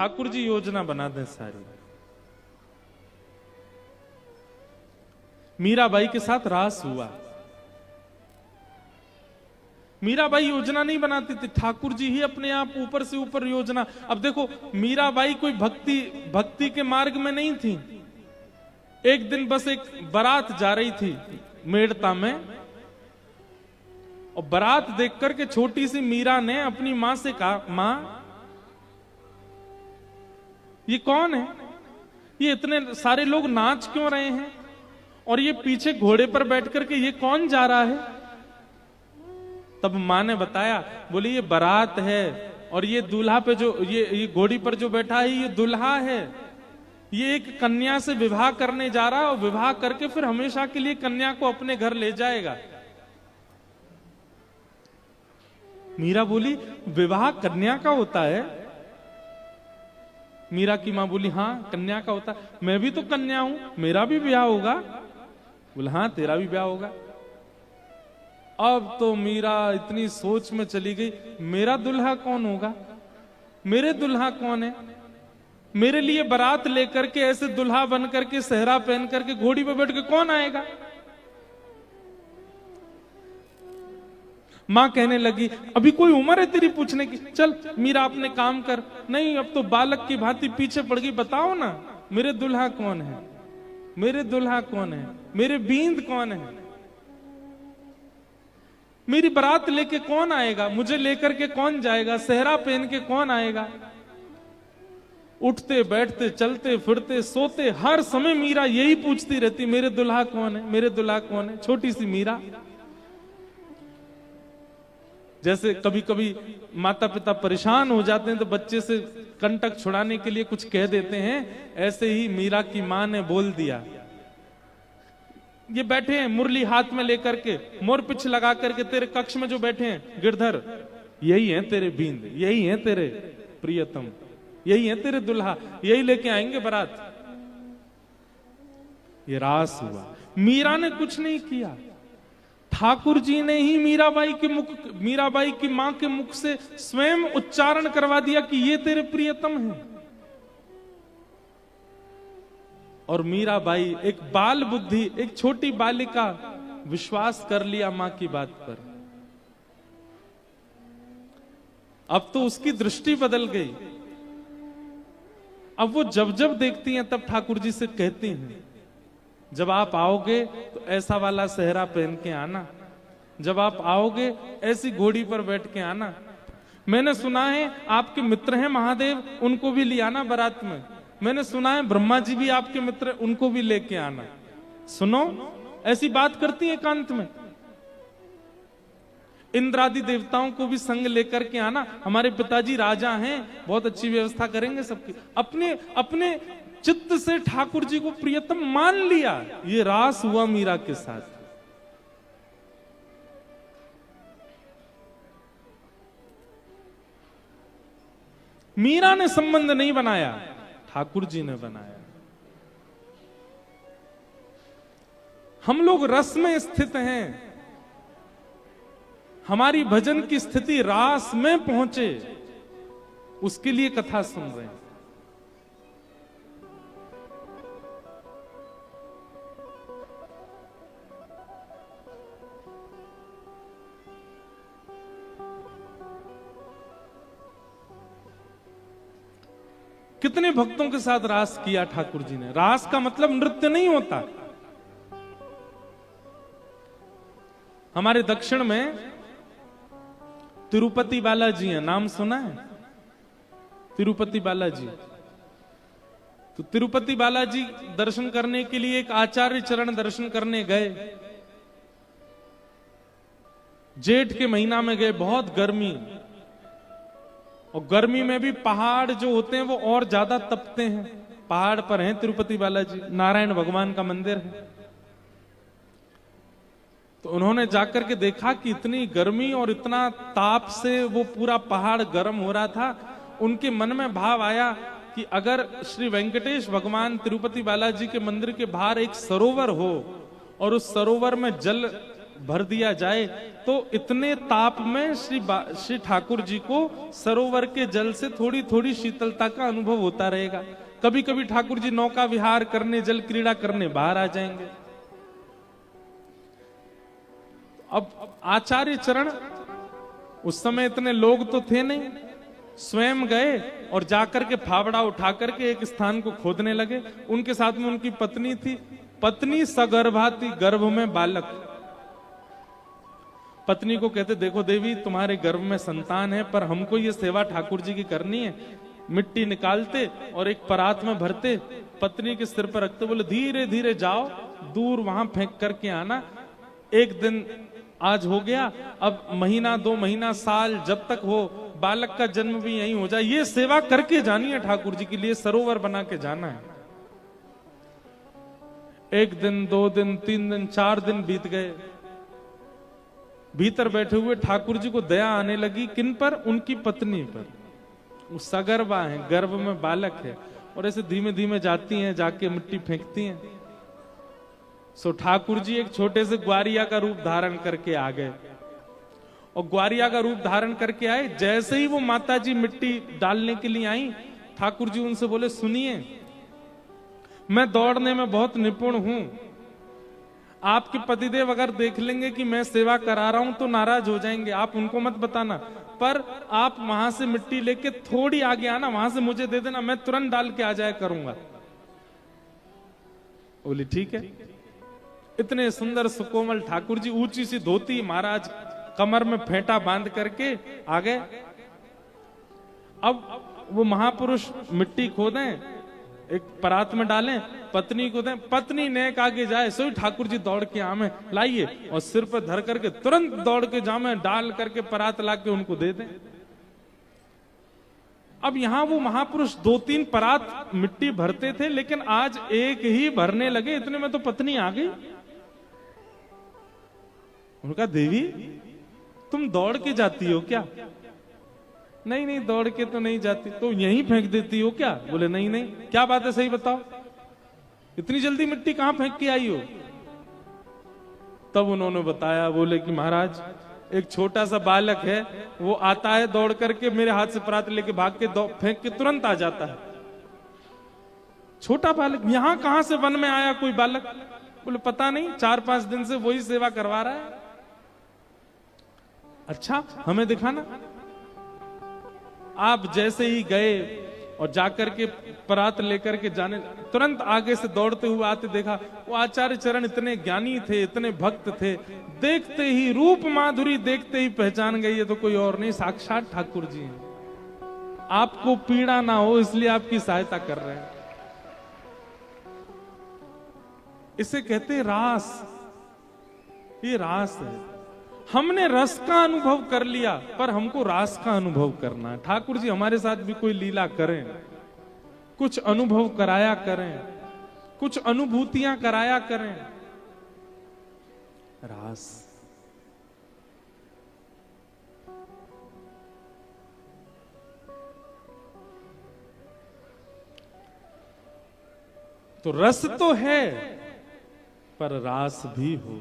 ठाकुर जी योजना बना दें सारी। मीराबाई के साथ रास हुआ। मीराबाई योजना नहीं बनाती थी, ठाकुर जी ही अपने आप ऊपर से ऊपर योजना। अब देखो, मीराबाई कोई भक्ति के मार्ग में नहीं थी। एक दिन बस एक बारात जा रही थी मेड़ता में, और बारात देख करके छोटी सी मीरा ने अपनी मां से कहा, मां ये कौन है? ये इतने सारे लोग नाच क्यों रहे हैं? और ये पीछे घोड़े पर बैठ करके ये कौन जा रहा है? तब मां ने बताया, बोली ये बारात है, और ये दूल्हा पे जो ये घोड़ी पर जो बैठा है ये दूल्हा है। ये एक कन्या से विवाह करने जा रहा है, और विवाह करके फिर हमेशा के लिए कन्या को अपने घर ले जाएगा। मीरा बोली, विवाह कन्या का होता है? मीरा की मां बोली, हाँ कन्या का होता है। मैं भी तो कन्या हूं, मेरा भी ब्याह होगा। बोला, हाँ तेरा भी ब्याह होगा। अब तो मीरा इतनी सोच में चली गई, मेरा दुल्हा कौन होगा? मेरे दुल्हा कौन है? मेरे लिए बारात लेकर के ऐसे दुल्हा बन करके सेहरा पहन करके घोड़ी पे बैठ के कौन आएगा? मां कहने लगी, अभी कोई उम्र है तेरी पूछने की? चल मीरा अपने काम कर। नहीं, अब तो बालक की भांति पीछे पड़ गई। बताओ ना, मेरे दुल्हा कौन है? मेरे दुल्हा कौन है? मेरे बींद कौन है? मेरी बारात लेके कौन आएगा? मुझे लेकर के कौन जाएगा? सेहरा पहन के कौन आएगा? उठते बैठते चलते फिरते सोते हर समय मीरा यही पूछती रहती, मेरे दुल्हा कौन है? मेरे दुल्हा कौन है? छोटी सी मीरा। जैसे कभी कभी माता पिता परेशान हो जाते हैं तो बच्चे से कंटक छुड़ाने के लिए कुछ कह देते हैं, ऐसे ही मीरा की मां ने बोल दिया। ये बैठे हैं मुरली हाथ में लेकर के, मोर पिछ लगा करके, तेरे कक्ष में जो बैठे हैं गिरधर, यही है तेरे बींद, यही है तेरे प्रियतम, यही है तेरे दुल्हा, यही लेके आएंगे बारात। ये रास हुआ। मीरा ने कुछ नहीं किया, ठाकुर जी ने ही मीराबाई की मां के मुख से स्वयं उच्चारण करवा दिया कि ये तेरे प्रियतम है। और मीराबाई एक बाल बुद्धि, एक छोटी बालिका, विश्वास कर लिया मां की बात पर। अब तो उसकी दृष्टि बदल गई। अब वो जब जब देखती हैं तब ठाकुर जी से कहती हैं, जब आप आओगे तो ऐसा वाला सेहरा पहन के आना, जब आप आओगे ऐसी घोड़ी पर बैठ के आना। मैंने सुना है आपके मित्र हैं महादेव, उनको भी ले आना बारात में। मैंने सुना है ब्रह्मा जी भी आपके मित्र, उनको भी लेके आना। सुनो, ऐसी बात करती है एकांत में। इंद्रादि देवताओं को भी संग लेकर के आना, हमारे पिताजी राजा हैं, बहुत अच्छी व्यवस्था करेंगे सबकी। अपने चित्त से ठाकुर जी को प्रियतम मान लिया। ये रास हुआ मीरा के साथ। मीरा ने संबंध नहीं बनाया, ठाकुर जी ने बनाया। हम लोग रस में स्थित हैं, हमारी भजन की स्थिति रास में पहुंचे, उसके लिए कथा सुन रहे हैं। कितने भक्तों के साथ रास किया ठाकुर जी ने। रास का मतलब नृत्य नहीं होता। हमारे दक्षिण में तिरुपति बालाजी हैं, नाम सुना है? तिरुपति बालाजी। तो तिरुपति बालाजी दर्शन करने के लिए एक आचार्य चरण दर्शन करने गए। जेठ के महीना में गए, बहुत गर्मी, और गर्मी में भी पहाड़ जो होते हैं वो और ज्यादा तपते हैं। पहाड़ पर हैं तिरुपति बालाजी, नारायण भगवान का मंदिर है। तो उन्होंने जाकर के देखा कि इतनी गर्मी और इतना ताप से वो पूरा पहाड़ गर्म हो रहा था। उनके मन में भाव आया कि अगर श्री वेंकटेश भगवान तिरुपति बालाजी के मंदिर के बाहर एक सरोवर हो और उस सरोवर में जल भर दिया जाए तो इतने ताप में श्री ठाकुर जी को सरोवर के जल से थोड़ी थोड़ी शीतलता का अनुभव होता रहेगा। कभी कभी ठाकुर जी नौका विहार करने, जल क्रीड़ा करने बाहर आ जाएंगे। अब आचार्य चरण, उस समय इतने लोग तो थे नहीं, स्वयं गए और जाकर के फावड़ा उठा करके एक स्थान को खोदने लगे। उनके साथ में उनकी पत्नी थी। पत्नी सगर्भा थी, गर्भ में बालक। पत्नी को कहते, देखो देवी, तुम्हारे गर्भ में संतान है, पर हमको ये सेवा ठाकुर जी की करनी है। मिट्टी निकालते और एक परात में भरते, पत्नी के सिर पर रखते, बोले धीरे धीरे जाओ, दूर वहां फेंक करके आना। एक दिन आज हो गया, अब महीना, 2 महीना, साल, जब तक हो, बालक का जन्म भी यहीं हो जाए, ये सेवा करके जानी है ठाकुर जी के लिए, सरोवर बना के जाना है। 1 दिन, 2 दिन, 3 दिन, 4 दिन बीत गए। भीतर बैठे हुए ठाकुर जी को दया आने लगी। किन पर? उनकी पत्नी पर। वो सगर्भा है, गर्भ में बालक है, और ऐसे धीमे धीमे जाती हैं, जाके मिट्टी फेंकती हैं। सो ठाकुर जी एक छोटे से ग्वारिया का रूप धारण करके आ गए, और ग्वारिया का रूप धारण करके आए। जैसे ही वो माता जी मिट्टी डालने के लिए आई, ठाकुर जी उनसे बोले, सुनिए, मैं दौड़ने में बहुत निपुण हूं। आपके पतिदेव अगर देख लेंगे कि मैं सेवा करा रहा हूं तो नाराज हो जाएंगे, आप उनको मत बताना, पर आप वहां से मिट्टी लेके थोड़ी आगे आना, वहां से मुझे दे देना, मैं तुरंत डाल के आ जाया करूंगा। बोली ठीक है। इतने सुंदर सुकोमल ठाकुर जी, ऊंची सी धोती, महाराज कमर में फेंटा बांध करके आ गए। अब वो महापुरुष मिट्टी खोदें, एक परात में डालें, पत्नी को दें, पत्नी नेक आगे जाए, सो ठाकुर जी दौड़ के आमे लाइए, और सिर पर धर करके तुरंत दौड़ के जामे, डाल करके परात ला के उनको दे दें। अब यहां वो महापुरुष 2-3 परात मिट्टी भरते थे, लेकिन आज एक ही भरने लगे। इतने में तो पत्नी आ गई। उनका, देवी तुम दौड़ के जाती हो क्या? नहीं नहीं, दौड़ के तो नहीं जाती। तो यहीं फेंक देती हो क्या? बोले नहीं नहीं। क्या बात है, सही बताओ, इतनी जल्दी मिट्टी कहां फेंक के आई हो? तब उन्होंने बताया, बोले कि महाराज, एक छोटा सा बालक है, वो आता है दौड़ करके, मेरे हाथ से परात लेके भाग के फेंक के तुरंत आ जाता है। छोटा बालक? यहां कहां से वन में आया कोई बालक? बोले पता नहीं, 4-5 दिन से वही सेवा करवा रहा है। अच्छा, हमें दिखाना। आप जैसे ही गए और जाकर के परात लेकर के जाने, तुरंत आगे से दौड़ते हुए आते देखा, वो आचार्य चरण इतने ज्ञानी थे, इतने भक्त थे, देखते ही रूप माधुरी देखते ही पहचान गई, ये तो कोई और नहीं, साक्षात ठाकुर जी हैं। आपको पीड़ा ना हो इसलिए आपकी सहायता कर रहे हैं। इसे कहते हैं रास। ये रास है। हमने रस का अनुभव कर लिया, पर हमको रास का अनुभव करना है। ठाकुर जी हमारे साथ भी कोई लीला करें, कुछ अनुभव कराया करें, कुछ अनुभूतियां कराया करें। रास। तो रस तो है, पर रास भी हो।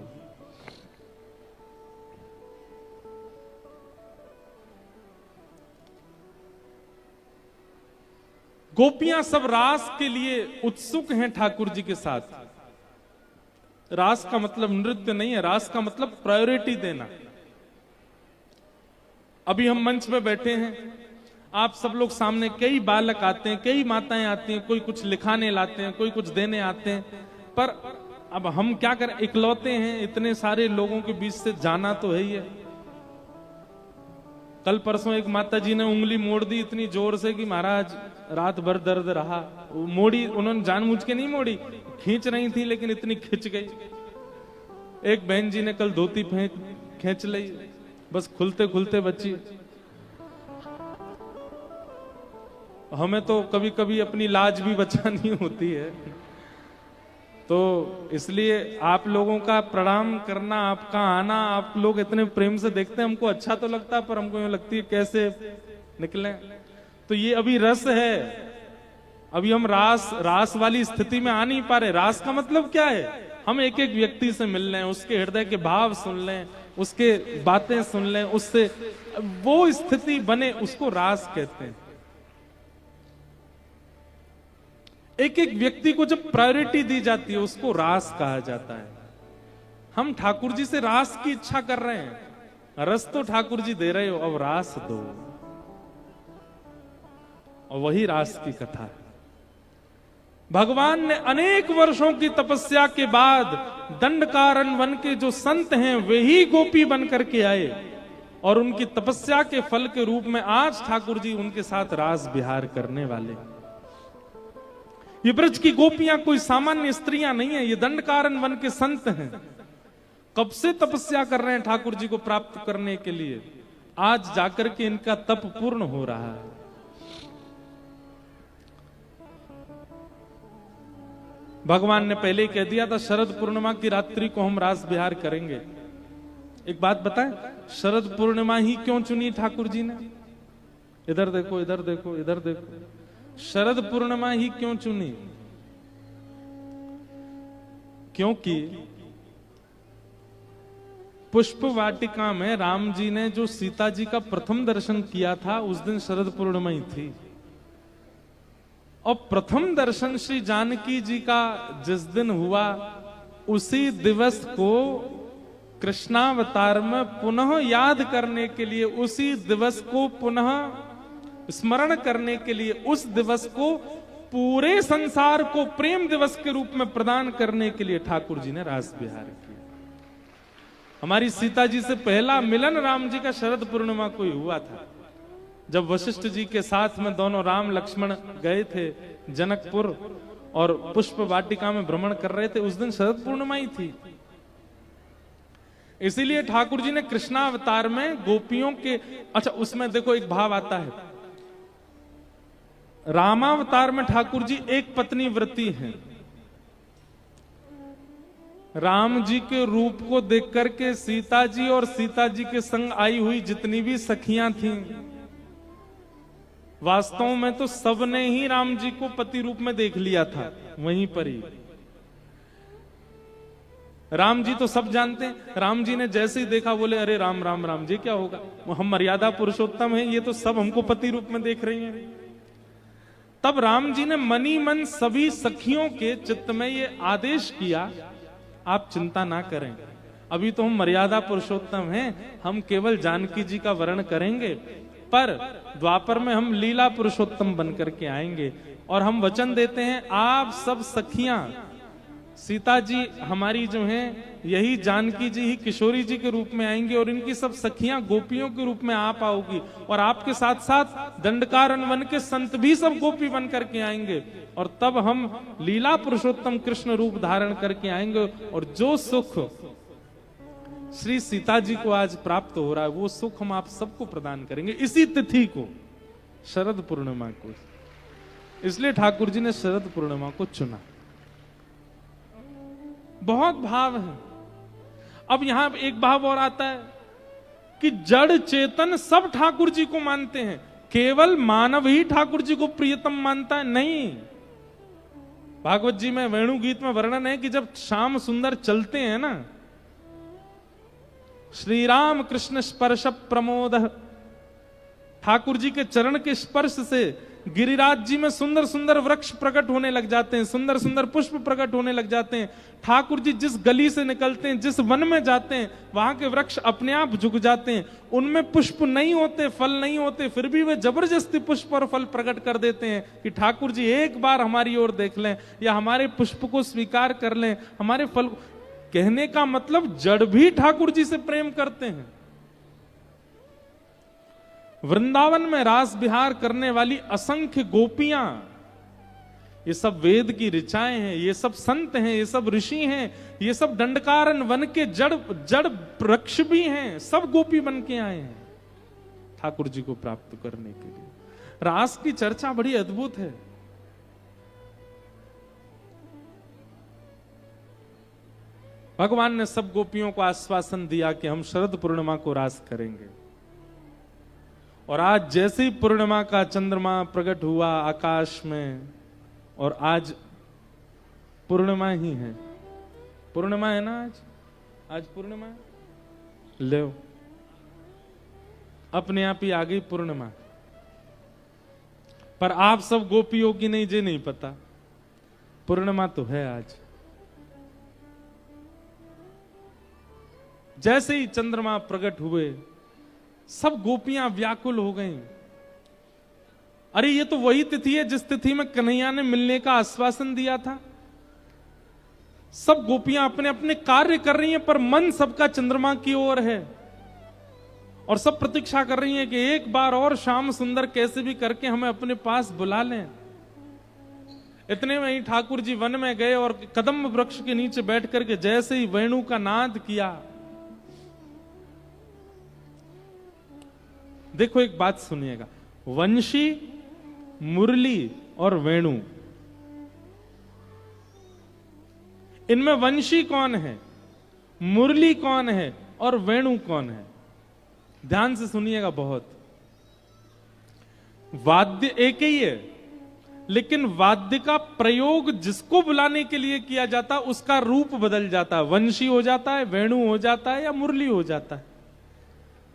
गोपियां सब रास के लिए उत्सुक हैं ठाकुर जी के साथ। रास का मतलब नृत्य नहीं है, रास का मतलब प्रायोरिटी देना। अभी हम मंच पे बैठे हैं, आप सब लोग सामने, कई बालक आते हैं, कई माताएं आती हैं, कोई कुछ लिखाने लाते हैं, कोई कुछ देने आते हैं, पर अब हम क्या करें, इकलौते हैं, इतने सारे लोगों के बीच से जाना तो है ही है। कल परसों एक माता जी ने उंगली मोड़ दी इतनी जोर से कि महाराज रात भर दर्द रहा। मोड़ी उन्होंने जानबूझ के नहीं मोड़ी, खींच रही थी, लेकिन इतनी खिंच गई। एक बहन जी ने कल धोती खींच ली, बस खुलते खुलते बची। हमें तो कभी कभी अपनी लाज भी बचानी होती है, तो इसलिए आप लोगों का प्रणाम करना, आपका आना, आप लोग इतने प्रेम से देखते हैं, हमको अच्छा तो लगता है, पर हमको यूं लगती है कैसे निकले। तो ये अभी रस है, अभी हम रास वाली स्थिति में आ नहीं पा रहे। रास का मतलब क्या है? हम एक एक व्यक्ति से मिल लें, उसके हृदय के भाव सुन लें, उसके बातें सुन लें, उससे वो स्थिति बने, उसको रास कहते हैं। एक एक व्यक्ति को जब प्रायोरिटी दी जाती है उसको रास कहा जाता है। हम ठाकुर जी से रास की इच्छा कर रहे हैं, रस तो ठाकुर जी दे रहे हो, अब रास दो, और वही रास की कथा है। भगवान ने अनेक वर्षों की तपस्या के बाद दंडकारण्य वन के जो संत हैं वे ही गोपी बन करके आए, और उनकी तपस्या के फल के रूप में आज ठाकुर जी उनके साथ रास विहार करने वाले। ये ब्रज की गोपियां कोई सामान्य स्त्रियां नहीं है, ये दंडकारण्य वन के संत हैं। कब से तपस्या कर रहे हैं ठाकुर जी को प्राप्त करने के लिए, आज जाकर के इनका तप पूर्ण हो रहा है। भगवान ने पहले ही कह दिया था शरद पूर्णिमा की रात्रि को हम रास विहार करेंगे। एक बात बताएं, शरद पूर्णिमा ही क्यों चुनी ठाकुर जी ने? इधर देखो, इधर देखो, इधर देखो, शरद पूर्णिमा ही क्यों चुनी? क्योंकि पुष्प वाटिका में राम जी ने जो सीता जी का प्रथम दर्शन किया था उस दिन शरद पूर्णिमा ही थी, और प्रथम दर्शन श्री जानकी जी का जिस दिन हुआ उसी दिवस को कृष्णावतार में पुनः याद करने के लिए, उसी दिवस को पुनः स्मरण करने के लिए, उस दिवस को पूरे संसार को प्रेम दिवस के रूप में प्रदान करने के लिए ठाकुर जी ने रास विहार किया। हमारी सीता जी से पहला मिलन राम जी का शरद पूर्णिमा को ही हुआ था, जब वशिष्ठ जी के साथ में दोनों राम लक्ष्मण गए थे जनकपुर और पुष्प वाटिका में भ्रमण कर रहे थे, उस दिन शरद पूर्णिमा ही थी। इसीलिए ठाकुर जी ने कृष्णावतार में गोपियों के, अच्छा उसमें देखो एक भाव आता है, रामावतार में ठाकुर जी एक पत्नी व्रती हैं। राम जी के रूप को देख करके सीता जी और सीता जी के संग आई हुई जितनी भी सखियां थीं, वास्तव में तो सबने ही राम जी को पति रूप में देख लिया था वहीं पर ही। राम जी तो सब जानते हैं, राम जी ने जैसे ही देखा बोले अरे राम राम राम जी क्या होगा, हम मर्यादा पुरुषोत्तम हैं, ये तो सब हमको पति रूप में देख रही हैं। तब राम जी ने मनी मन सभी सखियों के चित्त में ये आदेश किया, आप चिंता ना करें, अभी तो हम मर्यादा पुरुषोत्तम हैं, हम केवल जानकी जी का वर्ण करेंगे, पर द्वापर में हम लीला पुरुषोत्तम बन करके आएंगे, और हम वचन देते हैं आप सब सखियां, सीता जी हमारी जो हैं यही जानकी जी ही किशोरी जी के रूप में आएंगी, और इनकी सब सखियां गोपियों के रूप में आप आओगी, और आपके साथ साथ दंडकारण्य वन के संत भी सब गोपी बन करके आएंगे, और तब हम लीला पुरुषोत्तम कृष्ण रूप धारण करके आएंगे, और जो सुख श्री सीता जी को आज प्राप्त हो रहा है वो सुख हम आप सबको प्रदान करेंगे इसी तिथि को, शरद पूर्णिमा को। इसलिए ठाकुर जी ने शरद पूर्णिमा को चुना। बहुत भाव है। अब यहां एक भाव और आता है कि जड़ चेतन सब ठाकुर जी को मानते हैं, केवल मानव ही ठाकुर जी को प्रियतम मानता है, नहीं। भागवत जी में वेणु गीत में वर्णन है कि जब श्याम सुंदर चलते हैं ना, श्री राम कृष्ण स्पर्श प्रमोद, ठाकुर जी के चरण के स्पर्श से गिरिराज जी में सुंदर सुंदर वृक्ष प्रकट होने लग जाते हैं, सुंदर सुंदर पुष्प प्रकट होने लग जाते हैं। ठाकुर जी जिस गली से निकलते हैं, जिस वन में जाते हैं, वहां के वृक्ष अपने आप झुक जाते हैं, उनमें पुष्प नहीं होते, फल नहीं होते, फिर भी वे जबरदस्ती पुष्प और फल प्रकट कर देते हैं कि ठाकुर जी एक बार हमारी ओर देख लें या हमारे पुष्प को स्वीकार कर लें, हमारे फल। कहने का मतलब जड़ भी ठाकुर जी से प्रेम करते हैं। वृंदावन में रास विहार करने वाली असंख्य गोपियां, ये सब वेद की ऋचाएं हैं, ये सब संत हैं, ये सब ऋषि हैं, ये सब दंडकारण्य वन के जड़ वृक्ष भी हैं, सब गोपी बन के आए हैं ठाकुर जी को प्राप्त करने के लिए। रास की चर्चा बड़ी अद्भुत है। भगवान ने सब गोपियों को आश्वासन दिया कि हम शरद पूर्णिमा को रास करेंगे, और आज जैसे ही पूर्णिमा का चंद्रमा प्रकट हुआ आकाश में, और आज पूर्णिमा ही है, पूर्णिमा है ना आज पूर्णिमा है, ले अपने आप ही आ गई पूर्णिमा। पर आप सब गोपियों की नहीं, जे नहीं पता पूर्णिमा तो है आज। जैसे ही चंद्रमा प्रकट हुए सब गोपियां व्याकुल हो गईं। अरे ये तो वही तिथि है जिस तिथि में कन्हैया ने मिलने का आश्वासन दिया था। सब गोपियां अपने अपने कार्य कर रही हैं पर मन सबका चंद्रमा की ओर है और सब प्रतीक्षा कर रही हैं कि एक बार और श्याम सुंदर कैसे भी करके हमें अपने पास बुला लें। इतने में ही ठाकुर जी वन में गए और कदम वृक्ष के नीचे बैठ करके जैसे ही वेणु का नाद किया। देखो एक बात सुनिएगा, वंशी, मुरली और वेणु, इनमें वंशी कौन है, मुरली कौन है और वेणु कौन है? ध्यान से सुनिएगा बहुत। वाद्य एक ही है, लेकिन वाद्य का प्रयोग जिसको बुलाने के लिए किया जाता है उसका रूप बदल जाता है। वंशी हो जाता है, वेणु हो जाता है या मुरली हो जाता है।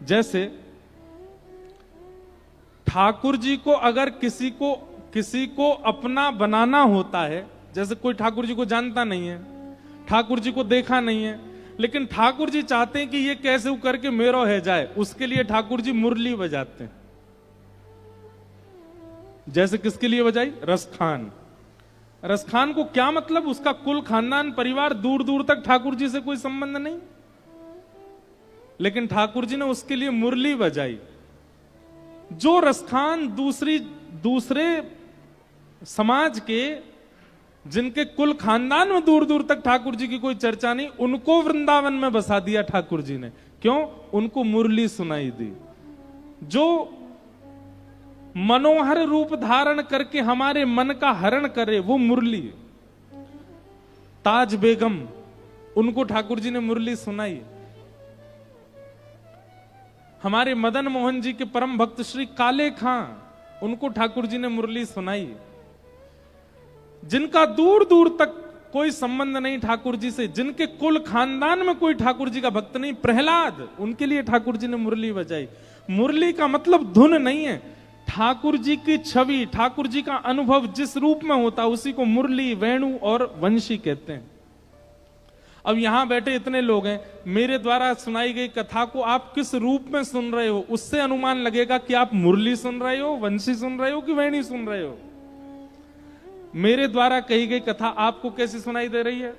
जैसे ठाकुर जी को अगर किसी को अपना बनाना होता है, जैसे कोई ठाकुर जी को जानता नहीं है, ठाकुर जी को देखा नहीं है, लेकिन ठाकुर जी चाहते हैं कि ये कैसे करके मेरो है जाए, उसके लिए ठाकुर जी मुरली बजाते हैं। जैसे किसके लिए बजाई? रसखान। रसखान को क्या मतलब? उसका कुल खानदान परिवार दूर दूर तक ठाकुर जी से कोई संबंध नहीं, लेकिन ठाकुर जी ने उसके लिए मुरली बजाई। जो रसखान दूसरे समाज के, जिनके कुल खानदान में दूर दूर तक ठाकुर जी की कोई चर्चा नहीं, उनको वृंदावन में बसा दिया ठाकुर जी ने। क्यों? उनको मुरली सुनाई दी। जो मनोहर रूप धारण करके हमारे मन का हरण करे वो मुरली। ताज बेगम, उनको ठाकुर जी ने मुरली सुनाई। हमारे मदन मोहन जी के परम भक्त श्री काले खां, उनको ठाकुर जी ने मुरली सुनाई। जिनका दूर दूर तक कोई संबंध नहीं ठाकुर जी से, जिनके कुल खानदान में कोई ठाकुर जी का भक्त नहीं, प्रहलाद, उनके लिए ठाकुर जी ने मुरली बजाई। मुरली का मतलब धुन नहीं है, ठाकुर जी की छवि, ठाकुर जी का अनुभव जिस रूप में होता है उसी को मुरली, वेणु और वंशी कहते हैं। अब यहां बैठे इतने लोग हैं, मेरे द्वारा सुनाई गई कथा को आप किस रूप में सुन रहे हो, उससे अनुमान लगेगा कि आप मुरली सुन रहे हो, वंशी सुन रहे हो कि वेणी सुन रहे हो। मेरे द्वारा कही गई कथा आपको कैसी सुनाई दे रही है?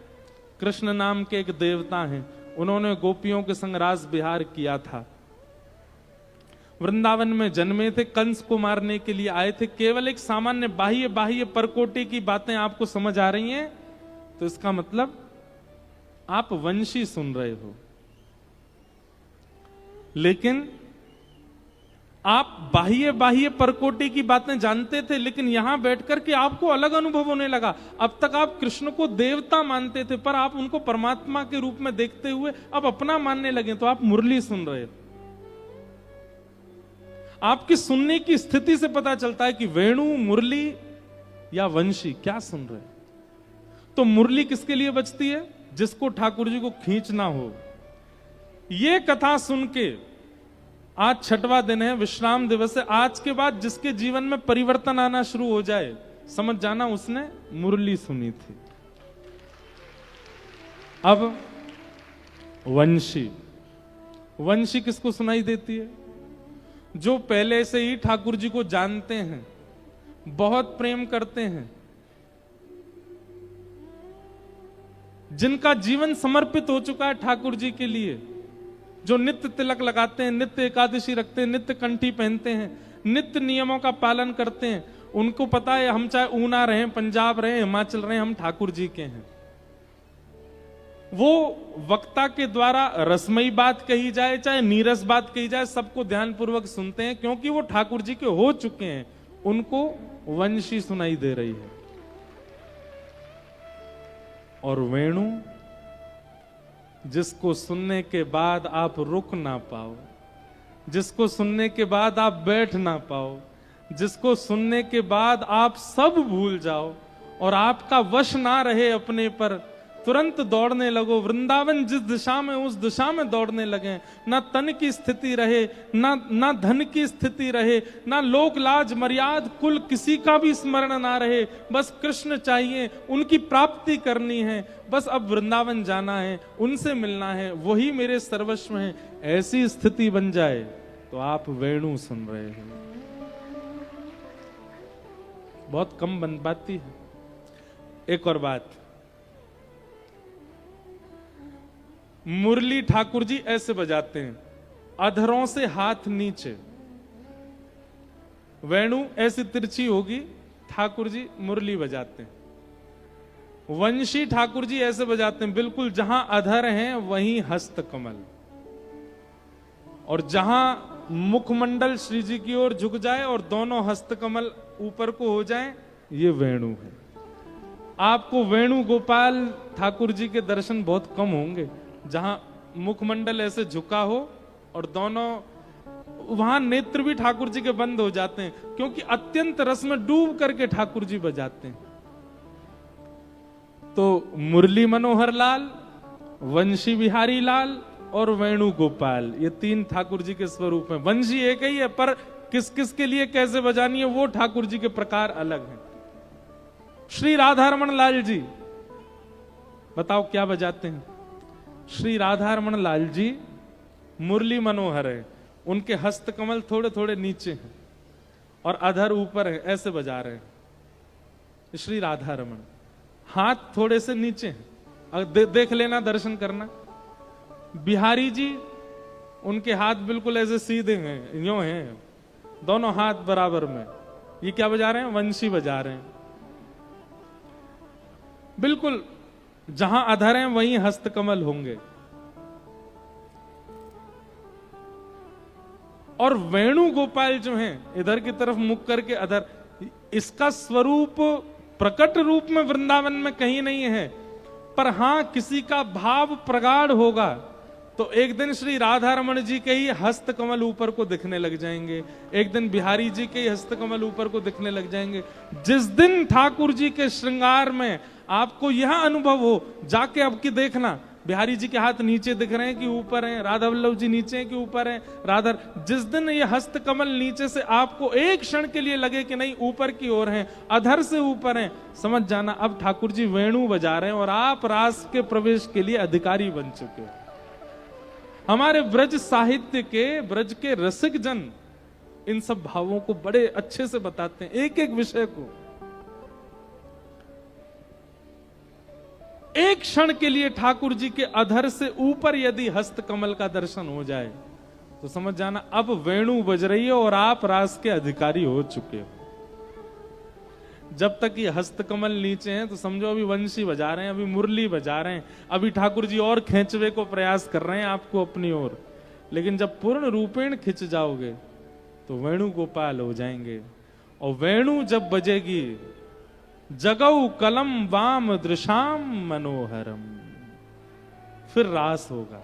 कृष्ण नाम के एक देवता हैं, उन्होंने गोपियों के संग रास विहार किया था, वृंदावन में जन्मे थे, कंस को मारने के लिए आए थे। केवल एक सामान्य बाह्य परकोटे की बातें आपको समझ आ रही हैं, तो इसका मतलब आप वंशी सुन रहे हो। लेकिन आप बाह्य परकोटे की बातें जानते थे, लेकिन यहां बैठकर के आपको अलग अनुभव होने लगा। अब तक आप कृष्ण को देवता मानते थे, पर आप उनको परमात्मा के रूप में देखते हुए अब अपना मानने लगे, तो आप मुरली सुन रहे हो। आपकी सुनने की स्थिति से पता चलता है कि वेणु, मुरली या वंशी क्या सुन रहे। तो मुरली किसके लिए बजती है? जिसको ठाकुर जी को खींचना हो। यह कथा सुन के आज 6वां दिन है, विश्राम दिवस है। आज के बाद जिसके जीवन में परिवर्तन आना शुरू हो जाए, समझ जाना उसने मुरली सुनी थी। अब वंशी, वंशी किसको सुनाई देती है? जो पहले से ही ठाकुर जी को जानते हैं, बहुत प्रेम करते हैं, जिनका जीवन समर्पित हो चुका है ठाकुर जी के लिए, जो नित्य तिलक लगाते हैं, नित्य एकादशी रखते हैं, नित्य कंठी पहनते हैं, नित्य नियमों का पालन करते हैं। उनको पता है हम चाहे ऊना रहें, पंजाब रहें, हिमाचल रहें, हम ठाकुर जी के हैं। वो वक्ता के द्वारा रसमयी बात कही जाए चाहे नीरस बात कही जाए, सबको ध्यानपूर्वक सुनते हैं, क्योंकि वो ठाकुर जी के हो चुके हैं। उनको वंशी सुनाई दे रही है। और वेणु, जिसको सुनने के बाद आप रुक ना पाओ, जिसको सुनने के बाद आप बैठ ना पाओ, जिसको सुनने के बाद आप सब भूल जाओ और आपका वश ना रहे अपने पर, तुरंत दौड़ने लगो। वृंदावन जिस दिशा में उस दिशा में दौड़ने लगे। ना तन की स्थिति रहे, ना धन की स्थिति रहे, ना लोक लाज मर्याद कुल किसी का भी स्मरण ना रहे। बस कृष्ण चाहिए, उनकी प्राप्ति करनी है, बस अब वृंदावन जाना है, उनसे मिलना है, वही मेरे सर्वस्व हैं। ऐसी स्थिति बन जाए तो आप वेणु सुन रहे हैं। बहुत कम बन पाती है। एक और बात, मुरली ठाकुर जी ऐसे बजाते हैं, अधरों से हाथ नीचे। वेणु ऐसी तिरछी होगी, ठाकुर जी मुरली बजाते हैं। वंशी ठाकुर जी ऐसे बजाते हैं, बिल्कुल जहां अधर हैं वहीं हस्त कमल, और जहां मुखमंडल श्री जी की ओर झुक जाए और दोनों हस्त कमल ऊपर को हो जाएं, ये वेणु है। आपको वेणु गोपाल ठाकुर जी के दर्शन बहुत कम होंगे जहां मुखमंडल ऐसे झुका हो और दोनों, वहां नेत्र भी ठाकुर जी के बंद हो जाते हैं, क्योंकि अत्यंत रस में डूब करके ठाकुर जी बजाते हैं। तो मुरली मनोहर लाल, वंशी बिहारी लाल और वेणु गोपाल, ये तीन ठाकुर जी के स्वरूप हैं। वंशी एक ही है, पर किस किस के लिए कैसे बजानी है वो ठाकुर जी के प्रकार अलग हैं। श्री राधारमण लाल जी बताओ क्या बजाते हैं? श्री राधारमण लाल जी मुरली मनोहर है, उनके हस्त कमल थोड़े थोड़े नीचे हैं और अधर ऊपर है, ऐसे बजा रहे हैं श्री राधारमण। हाथ थोड़े से नीचे हैं, अगर देख लेना, दर्शन करना। बिहारी जी, उनके हाथ बिल्कुल ऐसे सीधे हैं, यूं हैं, दोनों हाथ बराबर में। ये क्या बजा रहे हैं? वंशी बजा रहे हैं। बिल्कुल जहां अधर हैं वहीं हस्तकमल होंगे। और वेणु गोपाल जो हैं, इधर की तरफ मुख करके अधर, इसका स्वरूप प्रकट रूप में वृंदावन में कहीं नहीं है, पर हां किसी का भाव प्रगाढ़ होगा तो एक दिन श्री राधारमण जी के ही हस्त कमल ऊपर को दिखने लग जाएंगे, एक दिन बिहारी जी के ही हस्त कमल ऊपर को दिखने लग जाएंगे। जिस दिन ठाकुर जी के श्रृंगार में आपको यह अनुभव हो, जाके अब की देखना, बिहारी जी के हाथ नीचे दिख रहे हैं कि ऊपर हैं, राधा वल्लभ जी नीचे हैं कि ऊपर हैं, राधा, जिस दिन ये हस्त कमल नीचे से आपको एक क्षण के लिए लगे कि नहीं ऊपर की ओर हैं, अधर से ऊपर हैं, समझ जाना अब ठाकुर जी वेणु बजा रहे हैं और आप रास के प्रवेश के लिए अधिकारी बन चुके हो। हमारे ब्रज साहित्य के, ब्रज के रसिक जन इन सब भावों को बड़े अच्छे से बताते हैं, एक एक विषय को। एक क्षण के लिए ठाकुर जी के अधर से ऊपर यदि हस्त कमल का दर्शन हो जाए तो समझ जाना अब वेणु बज रही है और आप रास के अधिकारी हो चुके हो। जब तक ये हस्त कमल नीचे हैं तो समझो अभी वंशी बजा रहे हैं, अभी मुरली बजा रहे हैं, अभी ठाकुर जी और खींचवे को प्रयास कर रहे हैं आपको अपनी ओर। लेकिन जब पूर्ण रूपेण खिंच जाओगे तो वेणु गोपाल हो जाएंगे। और वेणु जब बजेगी, जगऊ कलम वाम दृशाम मनोहरम, फिर रास होगा।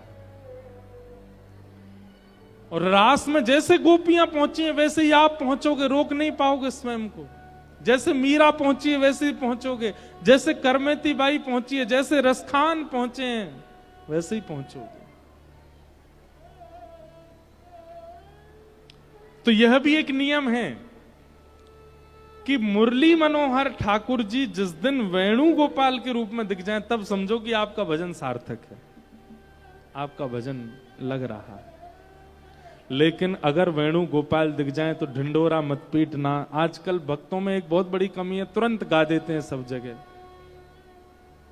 और रास में जैसे गोपियां पहुंची हैं वैसे ही आप पहुंचोगे, रोक नहीं पाओगे स्वयं को। जैसे मीरा पहुंची है वैसे ही पहुंचोगे, जैसे करमेती बाई पहुंची है, जैसे रसखान पहुंचे हैं वैसे ही पहुंचोगे। तो यह भी एक नियम है कि मुरली मनोहर ठाकुर जी जिस दिन वेणु गोपाल के रूप में दिख जाएं तब समझो कि आपका भजन सार्थक है, आपका भजन लग रहा है। लेकिन अगर वेणु गोपाल दिख जाएं तो ढिंडोरा मत पीटना। आजकल भक्तों में एक बहुत बड़ी कमी है, तुरंत गा देते हैं सब जगह।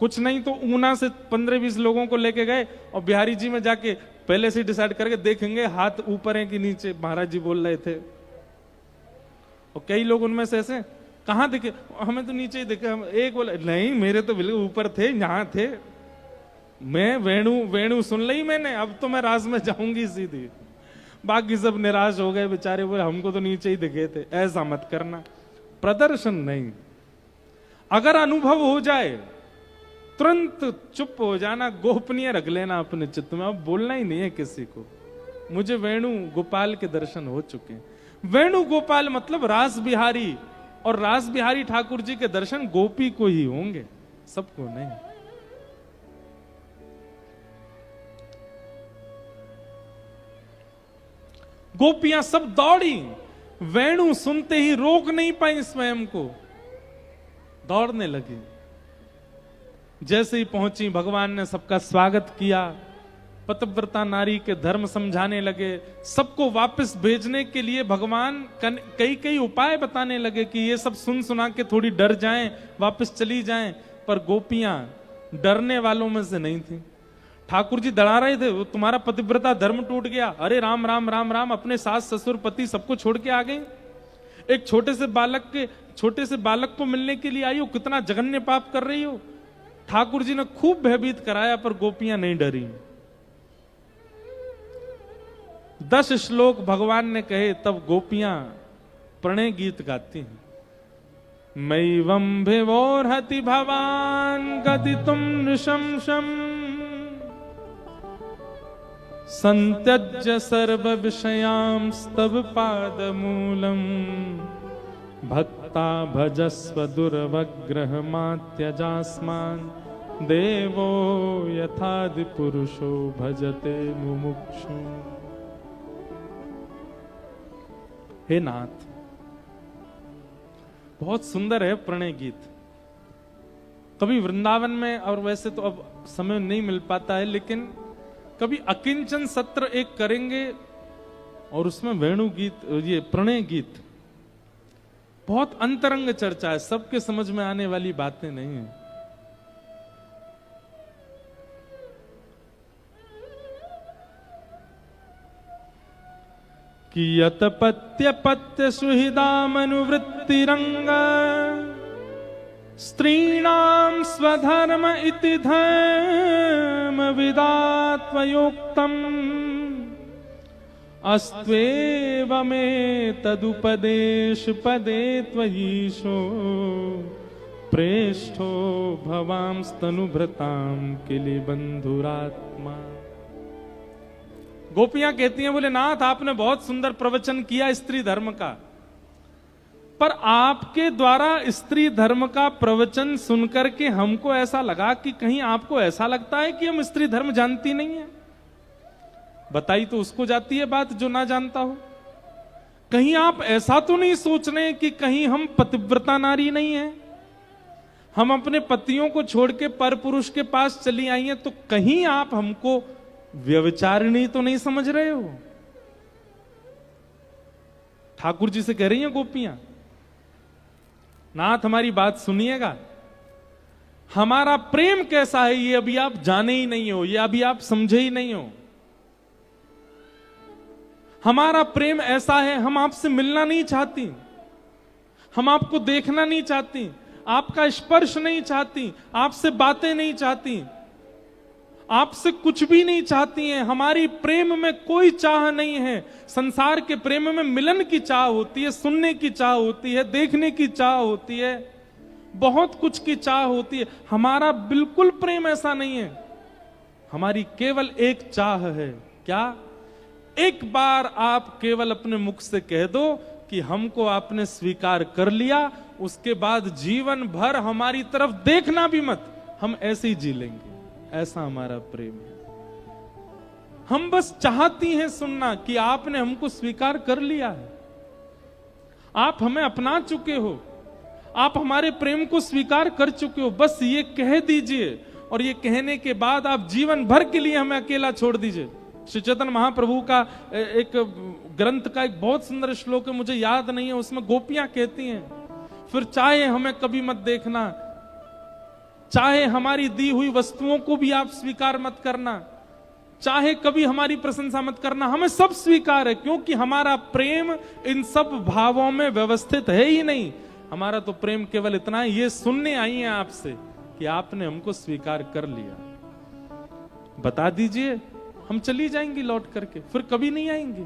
कुछ नहीं तो ऊना से 15-20 लोगों को लेके गए और बिहारी जी में जाके पहले से डिसाइड करके देखेंगे हाथ ऊपर है कि नीचे, महाराज जी बोल रहे थे। और कई लोग उनमें से ऐसे, कहां दिखे? हमें तो नीचे ही दिखे। एक बोले नहीं मेरे तो बिल्कुल ऊपर थे, यहां थे, मैं वेणु सुन ली मैंने, अब तो मैं रास में जाऊंगी सीधी। बाकी सब निराश हो गए बेचारे, बोले हमको तो नीचे ही दिखे थे। ऐसा मत करना, प्रदर्शन नहीं। अगर अनुभव हो जाए तुरंत चुप हो जाना, गोपनीय रख लेना अपने चित्त में, अब बोलना ही नहीं है किसी को। मुझे वेणु गोपाल के दर्शन हो चुके हैं। वेणु गोपाल मतलब रास बिहारी, और रास बिहारी ठाकुर जी के दर्शन गोपी को ही होंगे, सबको नहीं। गोपियां सब दौड़ी, वेणु सुनते ही रोक नहीं पाई स्वयं को, दौड़ने लगी। जैसे ही पहुंची भगवान ने सबका स्वागत किया, पतिव्रता नारी के धर्म समझाने लगे, सबको वापस भेजने के लिए भगवान कई कई उपाय बताने लगे कि ये सब सुन सुना के थोड़ी डर जाएं, वापस चली जाएं। पर गोपियां डरने वालों में से नहीं थी। ठाकुर जी डरा रहे थे, वो तुम्हारा पतिव्रता धर्म टूट गया, अरे राम राम राम राम, अपने सास ससुर पति सबको छोड़ के आ गए। एक छोटे से बालक को मिलने के लिए आई हो, कितना जघन्य पाप कर रही हो। ठाकुर जी ने खूब भयभीत कराया, पर गोपियां नहीं डरी। 10 श्लोक भगवान ने कहे, तब गोपियां प्रणय गीत गाती हैं। मैवं भिवोर्हति भवान गदितुम नृशंसम् संत्यज्य सर्व विषयांस्तव पादमूलम् भक्ता भजस्व दुर्वग्रहमात्यजास्मान् देवो यथादि पुरुषो भजते मुमुक्षु। हे नाथ, बहुत सुंदर है प्रणय गीत। कभी वृंदावन में, और वैसे तो अब समय नहीं मिल पाता है, लेकिन कभी अकिंचन सत्र एक करेंगे और उसमें वेणु गीत, ये प्रणय गीत, बहुत अंतरंग चर्चा है, सबके समझ में आने वाली बातें नहीं है। कियत पत्य पत्य सुहृदामनुवृत्तिरंग स्त्रीणां स्वधर्म इति धर्म विदात्वयोक्तम् अस्त्वेव मे तदुपदेश पदे त्वयीशो प्रेष्ठो भवांस्तनुभृतां किलि बंधुरात्मा। गोपियां कहती हैं, बोले नाथ आपने बहुत सुंदर प्रवचन किया स्त्री धर्म का, पर आपके द्वारा स्त्री धर्म का प्रवचन सुनकर के हमको ऐसा लगा कि कहीं आपको ऐसा लगता है कि हम स्त्री धर्म जानती नहीं है। बताई तो उसको जाती है बात जो ना जानता हो। कहीं आप ऐसा तो नहीं सोच रहे कि कहीं हम पतिव्रता नारी नहीं है, हम अपने पतियों को छोड़ के पर पुरुष के पास चली आई हैं, तो कहीं आप हमको व्यभिचारिणी तो नहीं समझ रहे हो? ठाकुर जी से कह रही हैं गोपियां, नाथ हमारी बात सुनिएगा, हमारा प्रेम कैसा है ये अभी आप जाने ही नहीं हो, ये अभी आप समझे ही नहीं हो। हमारा प्रेम ऐसा है, हम आपसे मिलना नहीं चाहती, हम आपको देखना नहीं चाहती, आपका स्पर्श नहीं चाहती, आपसे बातें नहीं चाहती, आपसे कुछ भी नहीं चाहती हैं। हमारी प्रेम में कोई चाह नहीं है। संसार के प्रेम में मिलन की चाह होती है, सुनने की चाह होती है, देखने की चाह होती है, बहुत कुछ की चाह होती है। हमारा बिल्कुल प्रेम ऐसा नहीं है। हमारी केवल एक चाह है, क्या? एक बार आप केवल अपने मुख से कह दो कि हमको आपने स्वीकार कर लिया, उसके बाद जीवन भर हमारी तरफ देखना भी मत, हम ऐसे ही जी लेंगे। ऐसा हमारा प्रेम है। हम बस चाहती हैं सुनना कि आपने हमको स्वीकार कर लिया है, आप हमें अपना चुके हो, आप हमारे प्रेम को स्वीकार कर चुके हो। बस ये कह दीजिए, और ये कहने के बाद आप जीवन भर के लिए हमें अकेला छोड़ दीजिए। श्री चैतन्य महाप्रभु का एक ग्रंथ का एक बहुत सुंदर श्लोक है, मुझे याद नहीं है, उसमें गोपियां कहती हैं, फिर चाहे हमें कभी मत देखना, चाहे हमारी दी हुई वस्तुओं को भी आप स्वीकार मत करना, चाहे कभी हमारी प्रशंसा मत करना, हमें सब स्वीकार है, क्योंकि हमारा प्रेम इन सब भावों में व्यवस्थित है ही नहीं। हमारा तो प्रेम केवल इतना है, ये सुनने आई है आपसे कि आपने हमको स्वीकार कर लिया, बता दीजिए, हम चली जाएंगी लौट करके, फिर कभी नहीं आएंगे।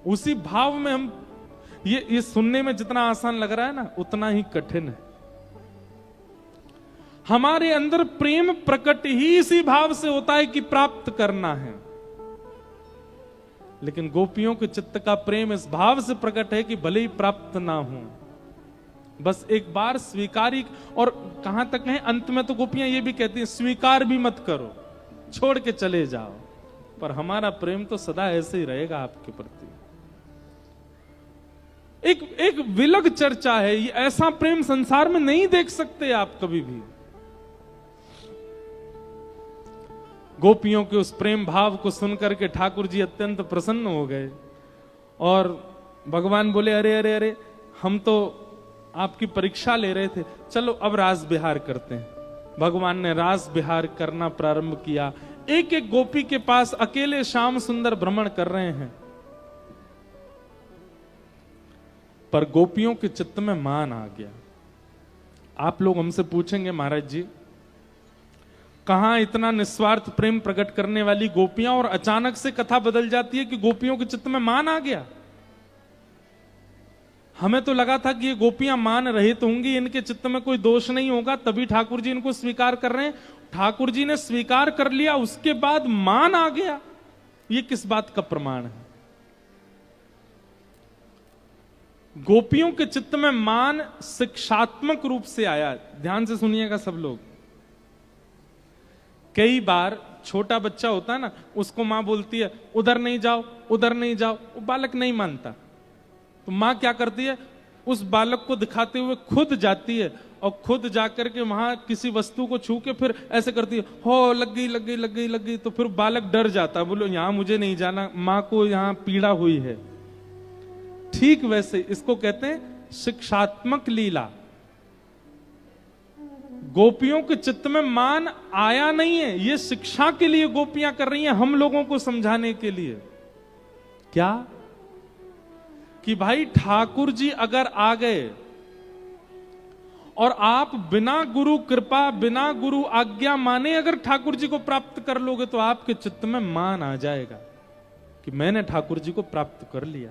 उसी भाव में हम, ये सुनने में जितना आसान लग रहा है ना, उतना ही कठिन है। हमारे अंदर प्रेम प्रकट ही इसी भाव से होता है कि प्राप्त करना है, लेकिन गोपियों के चित्त का प्रेम इस भाव से प्रकट है कि भले ही प्राप्त ना हो, बस एक बार स्वीकारी। और कहां तक है, अंत में तो गोपियां ये भी कहती हैं, स्वीकार भी मत करो, छोड़ के चले जाओ। पर हमारा प्रेम तो सदा ऐसे ही रहेगा आपके प्रति। एक विलग चर्चा है, ये ऐसा प्रेम संसार में नहीं देख सकते आप कभी भी। गोपियों के उस प्रेम भाव को सुनकर के ठाकुर जी अत्यंत प्रसन्न हो गए और भगवान बोले, अरे अरे अरे, हम तो आपकी परीक्षा ले रहे थे, चलो अब रास विहार करते हैं। भगवान ने रास विहार करना प्रारंभ किया। एक एक गोपी के पास अकेले श्याम सुंदर भ्रमण कर रहे हैं, पर गोपियों के चित्त में मान आ गया। आप लोग हमसे पूछेंगे, महाराज जी कहां इतना निस्वार्थ प्रेम प्रकट करने वाली गोपियां और अचानक से कथा बदल जाती है कि गोपियों के चित्त में मान आ गया। हमें तो लगा था कि ये गोपियां मान रहित होंगी, इनके चित्त में कोई दोष नहीं होगा, तभी ठाकुर जी इनको स्वीकार कर रहे हैं। ठाकुर जी ने स्वीकार कर लिया, उसके बाद मान आ गया। ये किस बात का प्रमाण है? गोपियों के चित्त में मान शिक्षात्मक रूप से आया। ध्यान से सुनिएगा सब लोग। कई बार छोटा बच्चा होता है ना, उसको मां बोलती है उधर नहीं जाओ, उधर नहीं जाओ, वो बालक नहीं मानता, तो मां क्या करती है, उस बालक को दिखाते हुए खुद जाती है और खुद जाकर के वहां किसी वस्तु को छू के फिर ऐसे करती है, हो लग गई लग गई लग गई लग गई, तो फिर बालक डर जाता है, बोलो यहां मुझे नहीं जाना, मां को यहां पीड़ा हुई है। ठीक वैसे इसको कहते हैं शिक्षात्मक लीला। गोपियों के चित्त में मान आया नहीं है, ये शिक्षा के लिए गोपियां कर रही हैं, हम लोगों को समझाने के लिए। क्या कि भाई ठाकुर जी अगर आ गए और आप बिना गुरु कृपा, बिना गुरु आज्ञा माने अगर ठाकुर जी को प्राप्त कर लोगे तो आपके चित्त में मान आ जाएगा कि मैंने ठाकुर जी को प्राप्त कर लिया।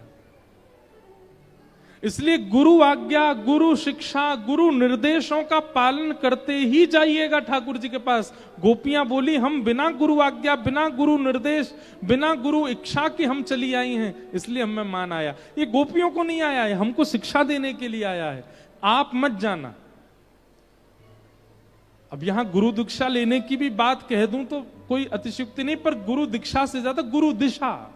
इसलिए गुरु आज्ञा, गुरु शिक्षा, गुरु निर्देशों का पालन करते ही जाइएगा ठाकुर जी के पास। गोपियां बोली हम बिना गुरु आज्ञा, बिना गुरु निर्देश, बिना गुरु इच्छा की हम चली आई हैं, इसलिए हमें मान आया। ये गोपियों को नहीं आया है, हमको शिक्षा देने के लिए आया है। आप मत जाना। अब यहां गुरु दीक्षा लेने की भी बात कह दूं तो कोई अतिशयोक्ति नहीं, पर गुरु दीक्षा से ज्यादा गुरु दिशा,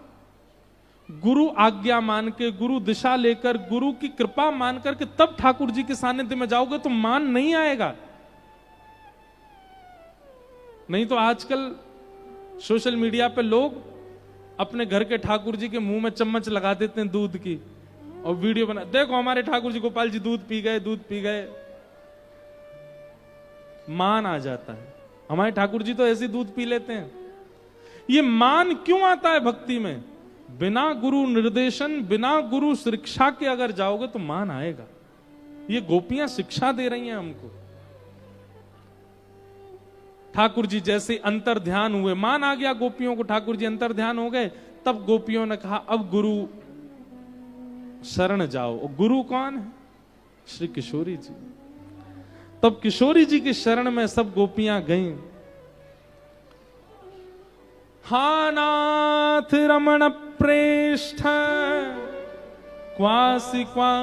गुरु आज्ञा मान के, गुरु दिशा लेकर, गुरु की कृपा मान करके तब ठाकुर जी के सानिध्य में जाओगे तो मान नहीं आएगा। नहीं तो आजकल सोशल मीडिया पे लोग अपने घर के ठाकुर जी के मुंह में चम्मच लगा देते हैं दूध की और वीडियो बना, देखो हमारे ठाकुर जी गोपाल जी दूध पी गए, दूध पी गए। मान आ जाता है। हमारे ठाकुर जी तो ऐसे दूध पी लेते हैं। ये मान क्यों आता है भक्ति में? बिना गुरु निर्देशन, बिना गुरु शिक्षा के अगर जाओगे तो मान आएगा। ये गोपियां शिक्षा दे रही हैं हमको। ठाकुर जी जैसे अंतर ध्यान हुए, मान आ गया गोपियों को, ठाकुर जी अंतर ध्यान हो गए, तब गोपियों ने कहा अब गुरु शरण जाओ। और गुरु कौन है? श्री किशोरी जी। तब किशोरी जी की शरण में सब गोपियां गईं। हा नाथ रमण प्रेष्ठ क्वासी क्वा